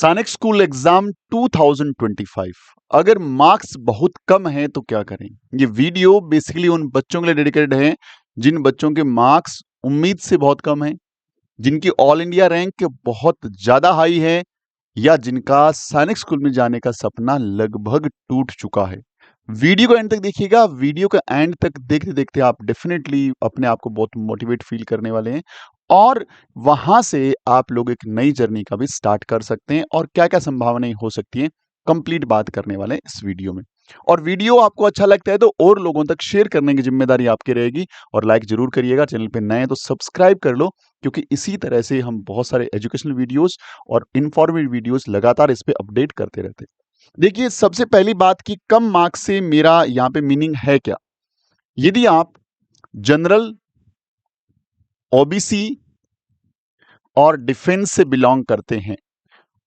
सैनिक school exam 2025 अगर marks बहुत कम हैं तो क्या करें। ये वीडियो बेसिकली उन बच्चों के लिए डेडिकेटेड है जिन बच्चों के मार्क्स उम्मीद से बहुत कम हैं, जिनकी ऑल इंडिया रैंक बहुत ज्यादा हाई है या जिनका सैनिक स्कूल में जाने का सपना लगभग टूट चुका है। वीडियो को एंड तक देखिएगा। वीडियो का एंड तक देखते देखते आप डेफिनेटली अपने आप को बहुत मोटिवेट फील करने वाले हैं और वहां से आप लोग एक नई जर्नी का भी स्टार्ट कर सकते हैं और क्या क्या संभावनाएं हो सकती हैं कंप्लीट बात करने वाले हैं इस वीडियो में। और वीडियो आपको अच्छा लगता है तो और लोगों तक शेयर करने की जिम्मेदारी आपकी रहेगी और लाइक जरूर करिएगा। चैनल पे नए हैं तो सब्सक्राइब कर लो, क्योंकि इसी तरह से हम बहुत सारे एजुकेशनल वीडियोस और इंफॉर्मेटिव वीडियोस लगातार इस पे अपडेट करते रहते हैं। देखिए, सबसे पहली बात कि कम मार्क्स से मेरा यहाँ पे मीनिंग है क्या। यदि आप जनरल, ओबीसी और डिफेंस से बिलोंग करते हैं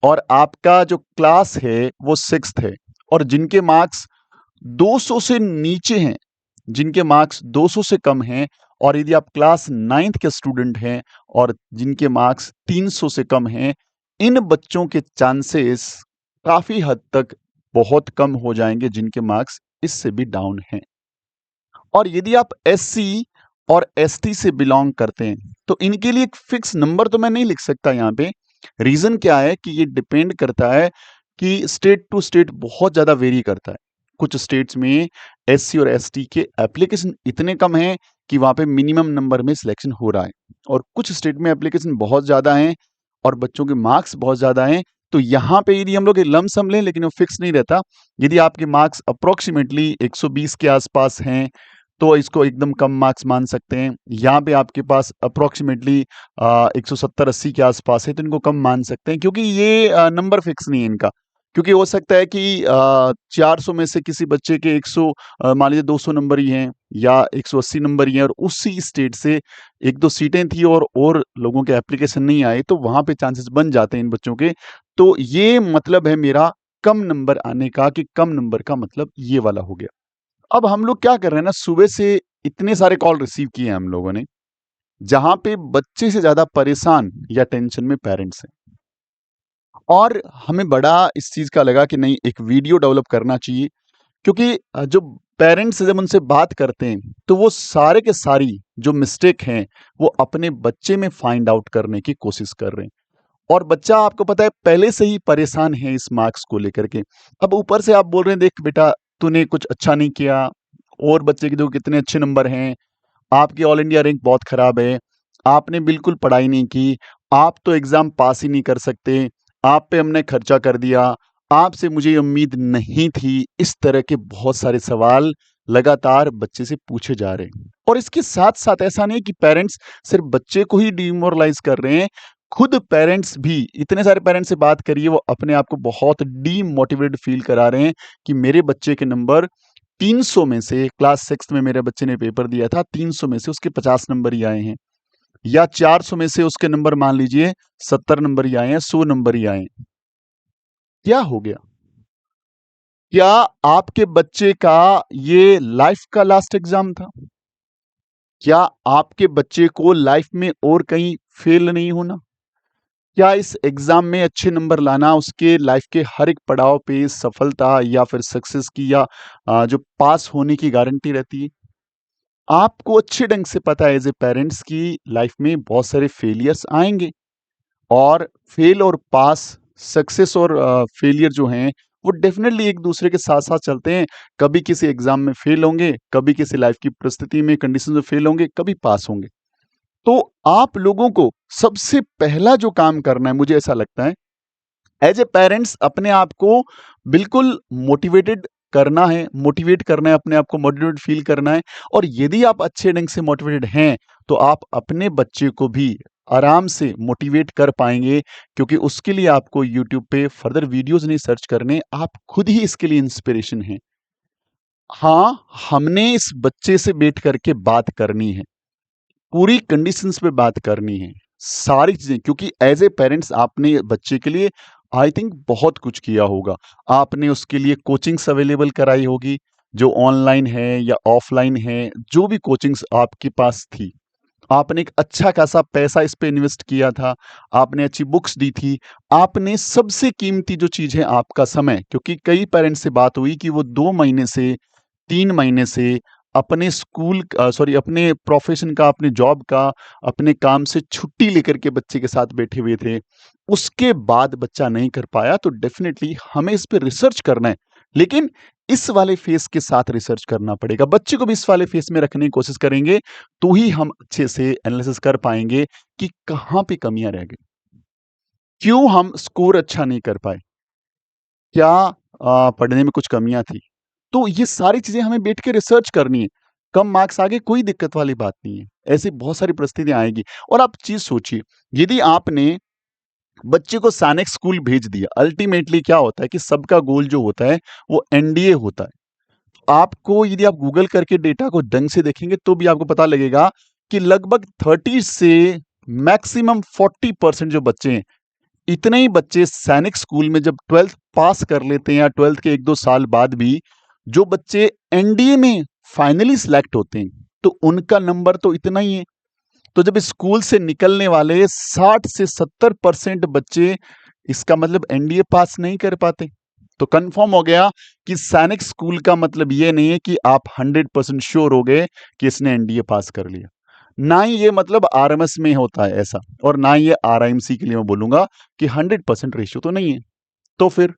और आपका जो क्लास है वो सिक्स्थ है और जिनके मार्क्स 200 से नीचे हैं, जिनके मार्क्स 200 से कम हैं, और यदि आप क्लास नाइन्थ के स्टूडेंट हैं और जिनके मार्क्स 300 से कम हैं, इन बच्चों के चांसेस काफी हद तक बहुत कम हो जाएंगे जिनके मार्क्स इससे भी डाउन हैं। और यदि आप एससी और एसटी से बिलोंग करते हैं तो इनके लिए एक फिक्स नंबर तो मैं नहीं लिख सकता यहाँ पे। रीजन क्या है कि ये डिपेंड करता है कि स्टेट टू स्टेट बहुत ज्यादा वेरी करता है। कुछ स्टेट्स में एससी और एसटी के एप्लीकेशन इतने कम हैं कि वहां पे मिनिमम नंबर में सिलेक्शन हो रहा है, और कुछ स्टेट में एप्लीकेशन बहुत ज्यादा हैं और बच्चों के मार्क्स बहुत ज्यादा हैं। तो यहाँ पे यदि हम लोग लमसम लें, लेकिन वो फिक्स नहीं रहता। यदि आपके मार्क्स अप्रोक्सीमेटली 120 के आसपास हैं तो इसको एकदम कम मार्क्स मान सकते हैं। यहाँ पे आपके पास अप्रोक्सीमेटली 170-80 के आसपास है तो इनको कम मान सकते हैं, क्योंकि ये नंबर फिक्स नहीं है इनका। क्योंकि हो सकता है कि 400 में से किसी बच्चे के 100 मान लीजिए 200 नंबर ही हैं या 180 नंबर ही हैं, और उसी स्टेट से एक दो सीटें थी और लोगों के एप्लीकेशन नहीं आए, तो वहां पे चांसेस बन जाते हैं इन बच्चों के। तो ये मतलब है मेरा कम नंबर आने का, कि कम नंबर का मतलब ये वाला हो गया। अब हम लोग क्या कर रहे हैं ना, सुबह से इतने सारे कॉल रिसीव किए हैं हम लोगों ने, जहां पे बच्चे से ज्यादा परेशान या टेंशन में पेरेंट्स हैं। और हमें बड़ा इस चीज का लगा कि नहीं, एक वीडियो डेवलप करना चाहिए, क्योंकि जो पेरेंट्स जब उनसे बात करते हैं तो वो सारे के सारी जो मिस्टेक हैं वो अपने बच्चे में फाइंड आउट करने की कोशिश कर रहे हैं। और बच्चा, आपको पता है, पहले से ही परेशान है इस मार्क्स को लेकर के। अब ऊपर से आप बोल रहे हैं देख बेटा, तूने कुछ अच्छा नहीं किया, और बच्चे के देखो कितने अच्छे नंबर हैं, आपकी ऑल इंडिया रैंक बहुत खराब है, आपने बिल्कुल पढ़ाई नहीं की, आप तो एग्जाम पास ही नहीं कर सकते, आप पे हमने खर्चा कर दिया, आपसे मुझे ये उम्मीद नहीं थी। इस तरह के बहुत सारे सवाल लगातार बच्चे से पूछे जा रहे हैं। और इसके साथ साथ ऐसा नहीं है कि पेरेंट्स सिर्फ बच्चे को ही डिमोरलाइज कर रहे हैं, खुद पेरेंट्स भी, इतने सारे पेरेंट्स से बात करिए, वो अपने आप को बहुत डीमोटिवेटेड फील करा रहे हैं कि मेरे बच्चे के नंबर 300 में से, क्लास सिक्स में मेरे बच्चे ने पेपर दिया था, 300 में से उसके 50 नंबर ही आए हैं, या 400 में से उसके नंबर मान लीजिए 70 नंबर ही आए हैं, 100 नंबर ही आए हैं। क्या हो गया? क्या आपके बच्चे का ये लाइफ का लास्ट एग्जाम था? क्या आपके बच्चे को लाइफ में और कहीं फेल नहीं होना? क्या इस एग्जाम में अच्छे नंबर लाना उसके लाइफ के हर एक पड़ाव पे सफलता या फिर सक्सेस की या जो पास होने की गारंटी रहती है? आपको अच्छे ढंग से पता है एज ए पेरेंट्स की लाइफ में बहुत सारे फेलियर्स आएंगे, और फेल और पास, सक्सेस और फेलियर जो हैं वो डेफिनेटली एक दूसरे के साथ साथ चलते हैं। कभी किसी एग्जाम में फेल होंगे, कभी किसी लाइफ की परिस्थिति में, कंडीशन में फेल होंगे, कभी पास होंगे। तो आप लोगों को सबसे पहला जो काम करना है, मुझे ऐसा लगता है, एज ए पेरेंट्स अपने आप को बिल्कुल मोटिवेटेड करना है, मोटिवेट करना है, अपने आप को मोटिवेट फील करना है। और यदि आप अच्छे ढंग से मोटिवेटेड हैं तो आप अपने बच्चे को भी आराम से मोटिवेट कर पाएंगे, क्योंकि उसके लिए आपको यूट्यूब पे फर्दर वीडियोस नहीं सर्च करने, आप खुद ही इसके लिए इंस्पिरेशन हैं। हाँ, हमने इस बच्चे से बैठ करके बात करनी है, पूरी कंडीशंस पे बात करनी है, सारी चीजें, क्योंकि एज ए पेरेंट्स आपने बच्चे के लिए आई थिंक बहुत कुछ किया होगा। आपने उसके लिए कोचिंग्स अवेलेबल कराई होगी, जो ऑनलाइन है या ऑफलाइन है, जो भी कोचिंग्स आपके पास थी, आपने एक अच्छा खासा पैसा इस पे इन्वेस्ट किया था, आपने अच्छी बुक्स दी थी, आपने सबसे कीमती जो चीज़ है आपका समय, क्योंकि कई पेरेंट्स से बात हुई कि वो 2 महीने से, 3 महीने से अपने अपने प्रोफ़ेशन का, अपने जॉब का, अपने काम से छुट्टी लेकर के बच्चे के साथ बैठे हुए थे। उसके बाद बच्चा नहीं कर पाया, तो डेफ़िनिटली हमें इस पे रिसर्च करना है। लेकिन इस वाले फ़ेज़ के साथ रिसर्च करना पड़ेगा। बच्चे को भी इस वाले फ़ेज़ में रखने की कोशिश करेंगे, तो ही हम अच्छे से एनालिसिस कर पाएँगे कि कहाँ पे कमियाँ रह गई। क्यों हम स्कोर अच्छा नहीं कर पाए? क्या पढ़ने में कुछ कमियाँ थी? तो ये सारी चीज़ें हमें बैठ के रिसर्च करनी है। कम मार्क्स आ गए, कोई दिक्कत वाली बात नहीं है। ऐसी बहुत सारी परिस्थितियाँ आएँगी और आप चीज़ सोचिए, यदि आपने बच्चे को सैनिक स्कूल भेज दिया, अल्टीमेटली क्या होता है कि सबका गोल जो होता है, वो एनडीए होता है। आपको यदि आप गूगल करके डेटा को ढंग से देखेंगे तो भी आपको पता लगेगा कि लगभग 30 से मैक्सिमम 40% जो बच्चे हैं, इतने ही बच्चे सैनिक स्कूल में जब 12th पास कर लेते हैं या 12th के 1-2 साल बाद भी जो बच्चे एनडीए में फाइनली सिलेक्ट होते हैं, तो उनका नंबर तो इतना ही है। तो जब स्कूल से निकलने वाले 60 से 70% बच्चे इसका मतलब एनडीए पास नहीं कर पाते। तो कंफर्म हो गया कि सैनिक स्कूल का मतलब ये नहीं है कि आप 100% श्योर हो गए कि इसने एनडीए पास कर लिया। ना ही ये मतलब आरएमएस में होता है ऐसा, और ना ही ये आरआईएमसी के लिए मैं बोलूँगा कि 100% रेशियो तो नहीं है। तो फिर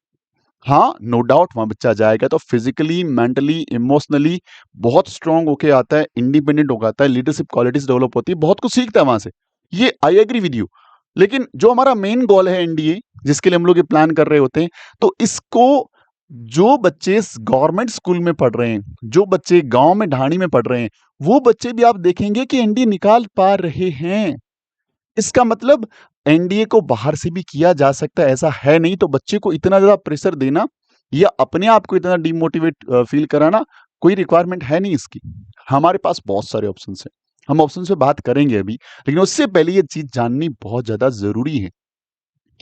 हाँ, नो डाउट वहाँ बच्चा जाएगा तो फिज़िकली, मेंटली, इमोशनली बहुत स्ट्रॉन्ग होके आता है, इंडिपेंडेंट होके आता है, लीडरशिप क्वालिटीज़ डेवलप होती है, बहुत कुछ सीखता है वहाँ से। ये आई एग्री विद यू। लेकिन जो हमारा मेन गोल है एनडीए, जिसके लिए हम लोग ये प्लान कर रहे होते हैं, तो इसको जो बच्चे स गवर्नमेंट स्कूल में पढ़ रहे हैं, जो बच्चे गाँव में ढाणी में पढ़ रहे हैं, वो बच्चे भी आप देखेंगे कि एनडीए निकाल पा रहे हैं। इसका मतलब एनडीए को बाहर से भी किया जा सकता है, ऐसा है नहीं, तो बच्चे को इतना ज़्यादा प्रेशर देना या अपने आप को इतना डिमोटिवेट फ़ील कराना कोई रिक्वायरमेंट है नहीं इसकी। हमारे पास बहुत सारे ऑप्शंस हैं। हम ऑप्शंस पे बात करेंगे अभी, लेकिन उससे पहले ये चीज़ जाननी बहुत ज़्यादा ज़रूरी है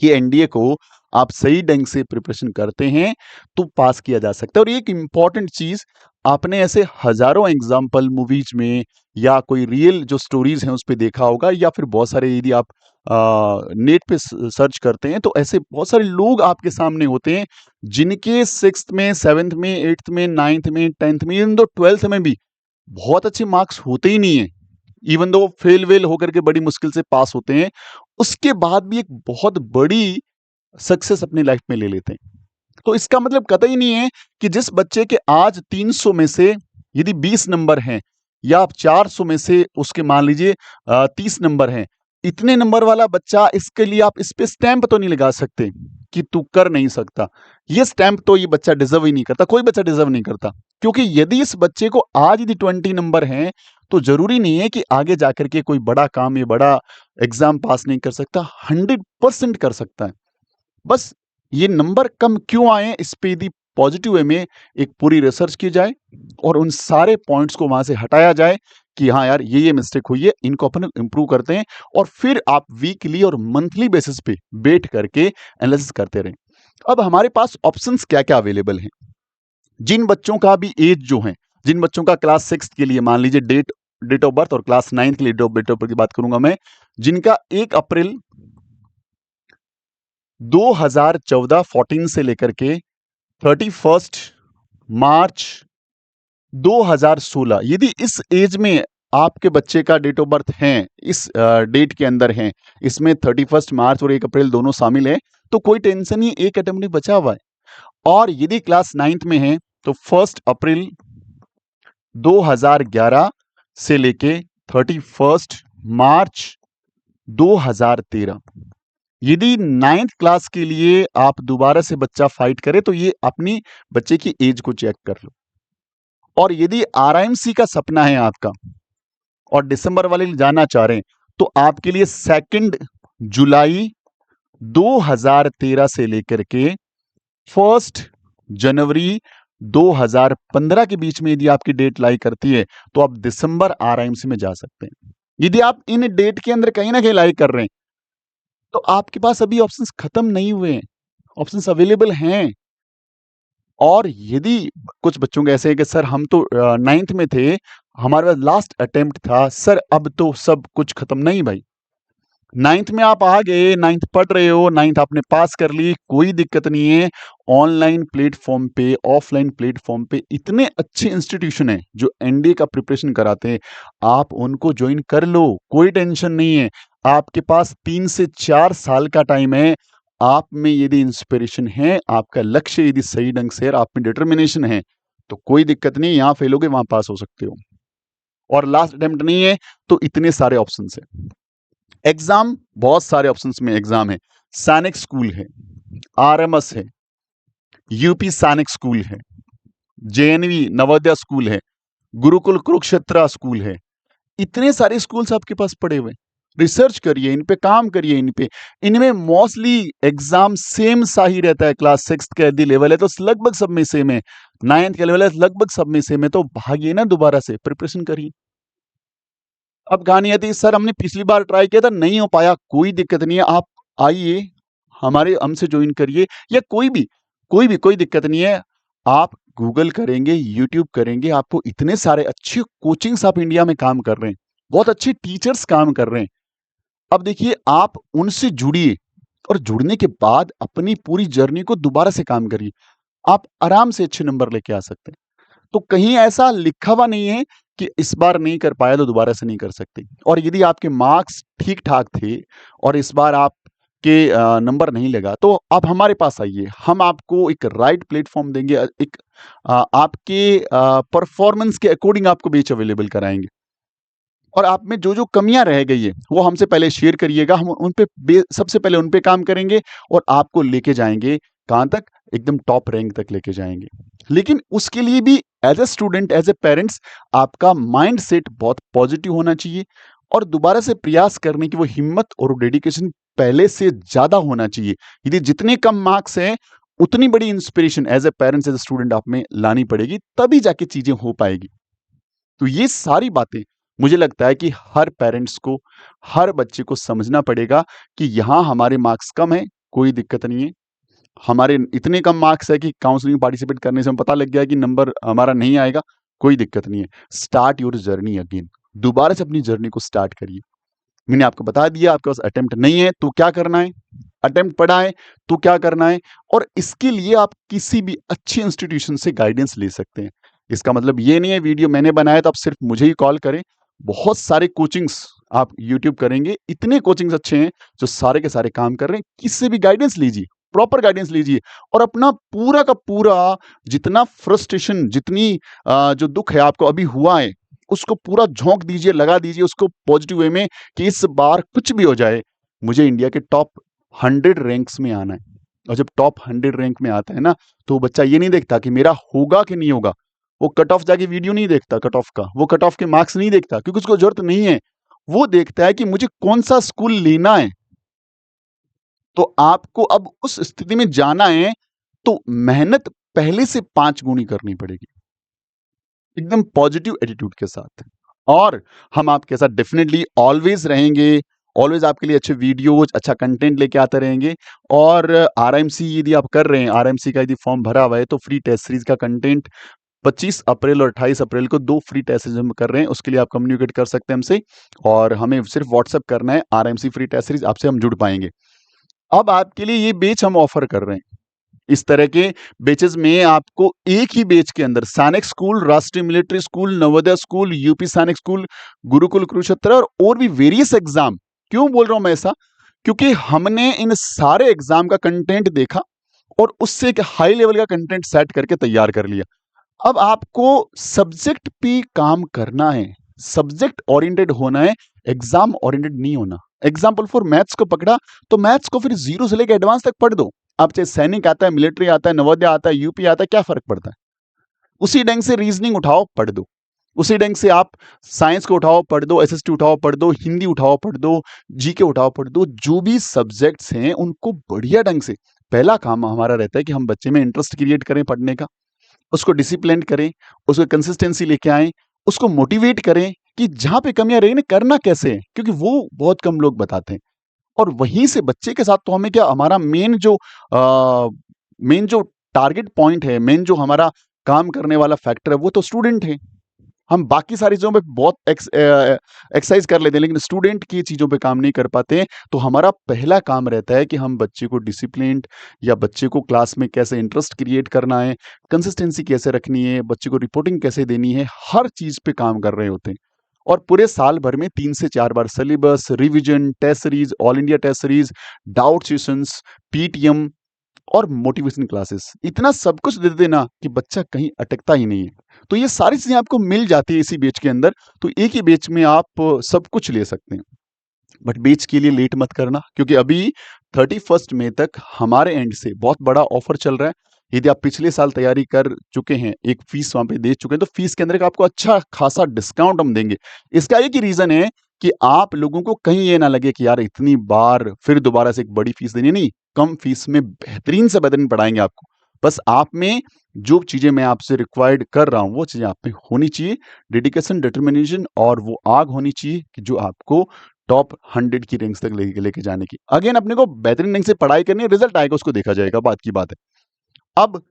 कि एनडीए को आप सही ढंग से प्रिपरेशन करते हैं, तो पास किया जा सकता है। और एक इम्पॉर्टेंट चीज़, आपने ऐसे हज़ारों एग्ज़ाम्पल मूवीज़ में या कोई रियल जो स्टोरीज़ हैं, उस पे देखा होगा, या फिर बहुत सारे यदि आप नेट पे सर्च करते हैं, तो ऐसे बहुत सारे लोग आपके सामने होते हैं, जिनके 6th में, 7th में, 8th में, 9th में, 10th में, इवन दो 12th में भी बहुत अच्छे मार्क्स होते ही नहीं है। इवन दो फेल वेल होकर के बड़ी मुश्किल से पास होते हैं, उसके बाद भी एक बहुत बड़ी सक्सेस अपनी लाइफ में ले लेते हैं। तो इसका मतलब कतई नहीं है कि जिस बच्चे के आज 300 में से यदि 20 नंबर हैं, या आप 400 में से उसके मान लीजिए 30 नंबर हैं, इतने नंबर वाला बच्चा, इसके लिए आप इस पे स्टैंप तो नहीं लगा सकते कि तू कर नहीं सकता। ये स्टैंप तो ये बच्चा डिजर्व ही नहीं करता, कोई बच्चा डिजर्व नहीं करता। क्योंकि यदि इस बच्चे को आज यदि 20 नंबर हैं, तो जरूरी नहीं है कि आगे जाकर के कोई बड़ा काम या बड़ा एग्जाम पास नहीं कर सकता, 100% कर सकता है। बस ये नंबर कम क्यों आए हैं, इस पे यदि पॉजिटिव वे में एक पूरी रिसर्च की जाए और उन सारे पॉइंट्स को वहां से हटाया जाए कि हाँ यार, ये मिस्टेक हुई है, इनको अपन इंप्रूव करते हैं, और फिर आप वीकली और मंथली बेसिस पे बैठ करके एनालिसिस करते रहें। अब हमारे पास ऑप्शंस क्या क्या अवेलेबल हैं। जिन बच्चों का भी एज जो है, जिन बच्चों का क्लास 6 के लिए मान लीजिए डेट डेट ऑफ बर्थ, और क्लास 9 के लिए डेट ऑफ बर्थ की बात करूंगा मैं, जिनका 1 अप्रैल 2014 14 से लेकर के 31 मार्च 2016, यदि इस एज में आपके बच्चे का डेट ऑफ बर्थ है, इस डेट के अंदर है, इसमें 31 मार्च और 1 अप्रैल दोनों शामिल है, तो कोई टेंशन नहीं, एक अटेम्प्ट नहीं बचा हुआ है। और यदि क्लास 9th में है, तो 1 अप्रैल 2011 से लेके 31 मार्च 2013। यदि 9th क्लास के लिए आप दोबारा से बच्चा फाइट करे, तो ये अपनी बच्चे की एज को चेक कर लो। और यदि आरआईएमसी का सपना है आपका और दिसंबर वाले लिए जाना चाह रहे हैं, तो आपके लिए 2 जुलाई 2013 से लेकर के 1 जनवरी 2015 के बीच में यदि आपकी डेट लाई करती है, तो आप दिसंबर आरआईएमसी में जा सकते हैं। यदि आप इन डेट के अंदर कहीं ना कहीं लाई कर रहे हैं, तो आपके पास अभी ऑप्शंस खत्म नहीं हुए हैं, ऑप्शंस अवेलेबल हैं। और यदि कुछ बच्चों के ऐसे है कि सर हम तो 9th में थे, हमारे पास लास्ट अटेम्प्ट था सर, अब तो सब कुछ खत्म। नहीं भाई, 9th में आप आ गए, 9th पढ़ रहे हो, 9th आपने पास कर ली, कोई दिक्कत नहीं है। ऑनलाइन प्लेटफॉर्म पे, ऑफलाइन प्लेटफॉर्म पे इतने अच्छे इंस्टीट्यूशन हैं जो एनडीए का प्रिपरेशन कराते हैं, आप उनको ज्वाइन कर लो, कोई टेंशन नहीं है। आपके पास 3 से 4 साल का टाइम है। आप में यदि इंस्पिरेशन है, आपका लक्ष्य यदि सही ढंग से और आप में डिटर्मिनेशन है, तो कोई दिक्कत नहीं, यहाँ फेल होगे वहां पास हो सकते हो। और लास्ट अटेम्प्ट नहीं है तो इतने सारे ऑप्शन है। एग्जाम बहुत सारे ऑप्शंस में एग्जाम है। सैनिक स्कूल है, आरएमएस है, यूपी सैनिक स्कूल है, जेएनवी नवोदय स्कूल है, गुरुकुल कुरुक्षेत्र स्कूल है। इतने सारे स्कूल्स आपके पास पड़े हुए। रिसर्च करिए, इन पे काम करिए, इन पे। इनमें मोस्टली एग्जाम सेम सा ही रहता है। क्लास 6 का यदि लेवल है तो लगभग सब में सेम है, 9th का लेवल है लगभग सब में सेम है। तो भागिए ना, दोबारा से प्रिपरेशन करिए। अब कहानी आती है सर हमने पिछली बार ट्राई किया था, नहीं हो पाया, कोई दिक्कत नहीं है। आप आइए, हमारे हमसे ज्वाइन करिए, या कोई दिक्कत नहीं है। आप गूगल करेंगे, यूट्यूब करेंगे, आपको इतने सारे अच्छे कोचिंग्स आप इंडिया में काम कर रहे हैं, बहुत अच्छे टीचर्स काम कर रहे हैं। अब देखिए, आप उनसे जुड़िए और जुड़ने के बाद अपनी पूरी जर्नी को दोबारा से काम करिए। आप आराम से अच्छे नंबर लेके आ सकते हैं। तो कहीं ऐसा लिखा हुआ नहीं है कि इस बार नहीं कर पाया तो दोबारा से नहीं कर सकते। और यदि आपके मार्क्स ठीक ठाक थे और इस बार आपके नंबर नहीं लगा, तो आप हमारे पास आइए, हम आपको एक राइट प्लेटफॉर्म देंगे, एक आपके परफॉर्मेंस के अकॉर्डिंग आपको बैच अवेलेबल कराएंगे। और आप में जो जो कमियां रह गई है वो हमसे पहले शेयर करिएगा, हम उन पे सबसे पहले उन पे काम करेंगे और आपको लेके जाएंगे कहां तक, एकदम टॉप रैंक तक लेके जाएंगे। लेकिन उसके लिए भी as a student, as a parents, आपका माइंड सेट बहुत पॉजिटिव होना चाहिए और दोबारा से प्रयास करने की वो हिम्मत और डेडिकेशन पहले से ज्यादा होना चाहिए। यदि जितने कम मार्क्स हैं, उतनी बड़ी inspiration as a parents, as a student आप में लानी पड़ेगी, तभी जाके चीजें हो पाएगी। तो ये सारी बातें मुझे लगता है कि हर पेरेंट्स को, हर बच्चे को समझना पड़ेगा कि यहाँ हमारे मार्क्स कम है, कोई दिक्कत नहीं है। हमारे इतने कम मार्क्स है कि काउंसलिंग पार्टिसिपेट करने से हमें पता लग गया कि नंबर हमारा नहीं आएगा, कोई दिक्कत नहीं है। स्टार्ट योर जर्नी अगेन, दोबारा से अपनी जर्नी को स्टार्ट करिए। मैंने आपको बता दिया, आपके पास अटेम्प्ट नहीं है तो क्या करना है, अटेम्प्ट पड़ा है तो क्या करना है, और इसके लिए आप किसी भी अच्छे इंस्टीट्यूशन से गाइडेंस ले सकते हैं। इसका मतलब ये नहीं है वीडियो मैंने बनाया तो आप सिर्फ मुझे ही कॉल करें। बहुत सारे कोचिंग्स आप यूट्यूब करेंगे, इतने कोचिंग्स अच्छे हैं जो सारे के सारे काम कर रहे हैं। किससे भी गाइडेंस लीजिए, प्रॉपर गाइडेंस लीजिए, और अपना पूरा का पूरा जितना फ्रस्ट्रेशन, जितनी जो दुख है आपको अभी हुआ है, उसको पूरा झोंक दीजिए, लगा दीजिए उसको पॉजिटिव वे में कि इस बार कुछ भी हो जाए, मुझे इंडिया के टॉप 100 रैंक्स में आना है। और जब टॉप 100 रैंक में आता है ना, तो बच्चा ये नहीं देखता कि मेरा होगा कि नहीं होगा। वो कट ऑफ जाके वीडियो नहीं देखता कट ऑफ का, वो कट ऑफ के मार्क्स नहीं देखता क्योंकि उसको जरूरत नहीं है। वो देखता है कि मुझे कौन सा स्कूल लेना है। तो आपको अब उस स्थिति में जाना है तो मेहनत पहले से 5 गुनी करनी पड़ेगी, एकदम पॉजिटिव एटीट्यूड के साथ। और हम आपके साथ डेफिनेटली ऑलवेज रहेंगे, ऑलवेज आपके लिए अच्छे वीडियोज, अच्छा कंटेंट लेके आते रहेंगे। और आरएमसी यदि आप कर रहे हैं, आरएमसी का यदि फॉर्म भरा हुआ है, तो फ्री टेस्ट सीरीज का कंटेंट 25 अप्रैल और 28 अप्रैल को 2 फ्री टेस्ट सीरीज हम कर रहे हैं। उसके लिए आप कम्युनिकेट कर सकते हैं हमसे, और हमें सिर्फ व्हाट्सएप करना है आरएमसी फ्री टेस्ट सीरीज, आपसे हम जुड़ पाएंगे। अब आपके लिए ये बेच हम ऑफर कर रहे हैं। इस तरह के बेचेस में आपको एक ही बेच के अंदर सैनिक स्कूल, राष्ट्रीय military school, Navodaya school, UP सैनिक स्कूल, गुरुकुल कुरुक्षेत्र और भी वेरियस एग्जाम। क्यों बोल रहा हूं मैं ऐसा? क्योंकि हमने इन सारे एग्जाम का कंटेंट देखा और उससे एक हाई लेवल का कंटेंट सेट करके तैयार कर लिया। अब आपको सब्जेक्ट पे काम करना है, सब्जेक्ट ओरिएंटेड होना है, एग्जाम ओरिएंटेड नहीं होना। एग्जाम्पल फॉर मैथ्स को पकड़ा तो मैथ्स को फिर जीरो से लेकर एडवांस तक पढ़ दो। आप चाहे सैनिक आता है, मिलिट्री आता है, नवोदय आता है, यूपी आता है, क्या फर्क पड़ता है? उसी ढंग से रीजनिंग उठाओ पढ़ दो, उसी ढंग से आप साइंस को उठाओ पढ़ दो, एसएसटी उठाओ पढ़ दो, हिंदी उठाओ पढ़ दो, जीके उठाओ पढ़ दो। जो भी सब्जेक्ट्स हैं उनको बढ़िया ढंग से, पहला काम हमारा रहता है कि हम बच्चे में इंटरेस्ट क्रिएट करें पढ़ने का, उसको डिसिप्लिन करें, उसको कंसिस्टेंसी लेके आएं, उसको मोटिवेट करें कि जहां पे कमियां रही ना, करना कैसे है, क्योंकि वो बहुत कम लोग बताते हैं। और वहीं से बच्चे के साथ तो हमें क्या, हमारा मेन जो टारगेट पॉइंट है, मेन जो हमारा काम करने वाला फैक्टर है, वो तो स्टूडेंट है। हम बाकी सारी चीज़ों पे बहुत एक्सरसाइज कर लेते हैं, लेकिन स्टूडेंट की चीज़ों पे काम नहीं कर पाते हैं। तो हमारा पहला काम रहता है कि हम बच्चे को डिसिप्लिन्ड या बच्चे को क्लास में कैसे इंटरेस्ट क्रिएट करना है, कंसिस्टेंसी कैसे रखनी है, बच्चे को रिपोर्टिंग कैसे देनी है, हर चीज़ पे काम कर रहे होते हैं। और पूरे साल भर में 3 से 4 बार syllabus, revision, test series, all India test series, doubt sessions, PTM और मोटिवेशन क्लासेस, इतना सब कुछ दे देते ना कि बच्चा कहीं अटकता ही नहीं है। तो ये सारी चीज़ें आपको मिल जाती है इसी बैच के अंदर, तो एक ही बैच में आप सब कुछ ले सकते हैं। बट बैच के लिए लेट मत करना, क्योंकि अभी 31 मई तक हमारे एंड से बहुत बड़ा ऑफर चल रहा है। यदि आप पिछले साल तैयारी कर चुके हैं, एक फीस वहाँ पे दे चुके हैं, तो फीस के अंदर एक आपको अच्छा खासा डिस्काउंट हम देंगे। इसका एक ही रीज़न है कि आप लोगों को कहीं ये ना लगे कि यार इतनी बार फिर दोबारा से एक बड़ी फीस देनी है, नहीं, कम फीस में बेहतरीन से बेहतरीन पढ़ाएँगे आपको। बस आप में जो चीज़ें मैं आपसे रिक्वायर्ड कर रहा हूँ, वो चीज़ें आप में होनी चाहिए, डेडिकेशन, डिटर्मिनेशन और वो आग होनी चाहिए कि जो आपको टॉप 100 की रैंक्स तक लेके जाने की। अगेन अपने को बेहतरीन रैंक से पढ़ाई करनी है, रिजल्ट आएगा उसको देखा जाएगा, बात की बात है। अब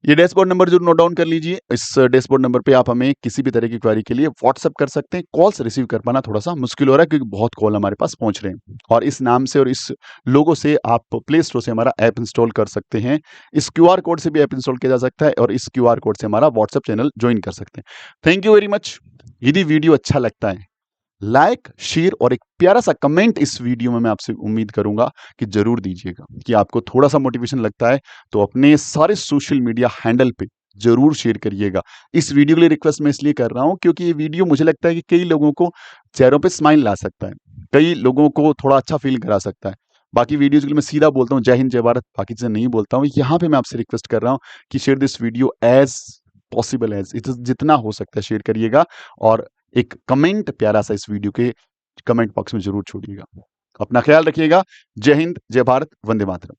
ये डैशबोर्ड नंबर जरूर नोट डाउन कर लीजिए। इस डैशबोर्ड नंबर पे आप हमें किसी भी तरह की क्वेरी के लिए व्हाट्सएप कर सकते हैं। कॉल्स रिसीव कर पाना थोड़ा सा मुश्किल हो रहा है, क्योंकि बहुत कॉल हमारे पास पहुंच रहे हैं। और इस नाम से और इस लोगो से आप प्ले स्टोर से हमारा ऐप इंस्टॉल कर सकते हैं। इस क्यूआर कोड से भी ऐप इंस्टॉल किया जा सकता है, और इस क्यूआर कोड से हमारा व्हाट्सएप चैनल ज्वाइन कर सकते हैं। Thank you very much. यदि वीडियो अच्छा लगता है, लाइक, शेयर और एक प्यारा सा कमेंट इस वीडियो में मैं आपसे उम्मीद करूंगा कि जरूर दीजिएगा। कि आपको थोड़ा सा मोटिवेशन लगता है तो अपने सारे सोशल मीडिया हैंडल पे जरूर शेयर करिएगा। इस वीडियो के लिए रिक्वेस्ट मैं इसलिए कर रहा हूं क्योंकि ये वीडियो मुझे लगता है कि कई लोगों को चेहरों पे स्माइल ला सकता है, कई लोगों को थोड़ा अच्छा फील करा सकता है। बाकी वीडियोज के लिए मैं सीधा बोलता हूँ जय हिंद जय भारत, बाकी चीजें नहीं बोलता हूँ। यहाँ पे मैं आपसे रिक्वेस्ट कर रहा हूँ कि share this video as possible as it, जितना हो सकता है शेयर करिएगा। और एक कमेंट प्यारा सा इस वीडियो के कमेंट बॉक्स में जरूर छोड़िएगा। अपना ख्याल रखिएगा। जय हिंद, जय भारत, वंदे मातरम।